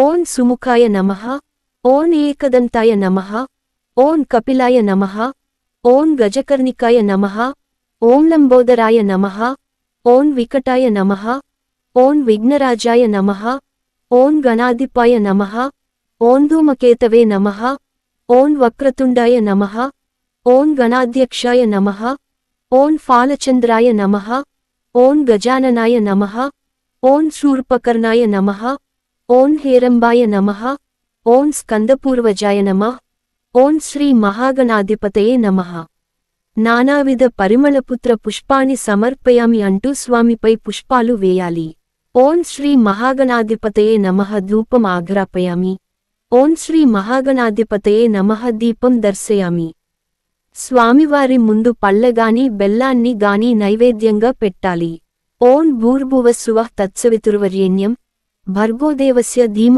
ఓం సుముఖాయ నమః. ఓం ఏకదంతాయ నమః. ఓం కపిలాయ నమః. ఓం గజకర్ణికాయ నమః. ఓం లంబోదరాయ నమః. ఓం వికటాయ నమః. ఓం విఘ్నరాజాయ నమః. ఓం గణాధిపాయ నమః. ఓం ధూమకేతవే నమః. ఓం వక్రతుండాయ నమః. ఓం గణాధ్యక్షాయ నమః. ఓం ఫాలచంద్రాయ నమః. ఓం గజాననాయ నమః. ఓం శూర్పకర్ణాయ నమః. ఓం హేరంబాయ నమః. ఓం స్కందపూర్వజాయ నమః. ఓం శ్రీ మహాగణాధిపతయే నమః. నానావిధ పరిమళపుత్ర పుష్పాణి సమర్పయామి అంటూ స్వామిపై పుష్పాలు వేయాలి. ఓం శ్రీ మహాగణాధిపతయే నమః ధూపం ఆఘ్రాపయామి. ఓం శ్రీ మహాగణాధిపతయే నమః దీపం దర్శయామి. స్వామివారి ముందు పళ్ళగాని బెల్లాన్ని గాని నైవేద్యంగా పెట్టాలి. ఓం భూర్భువస్సువః తత్సవితుర్వరేణ్యం భర్గోదేవస్య ధీమహి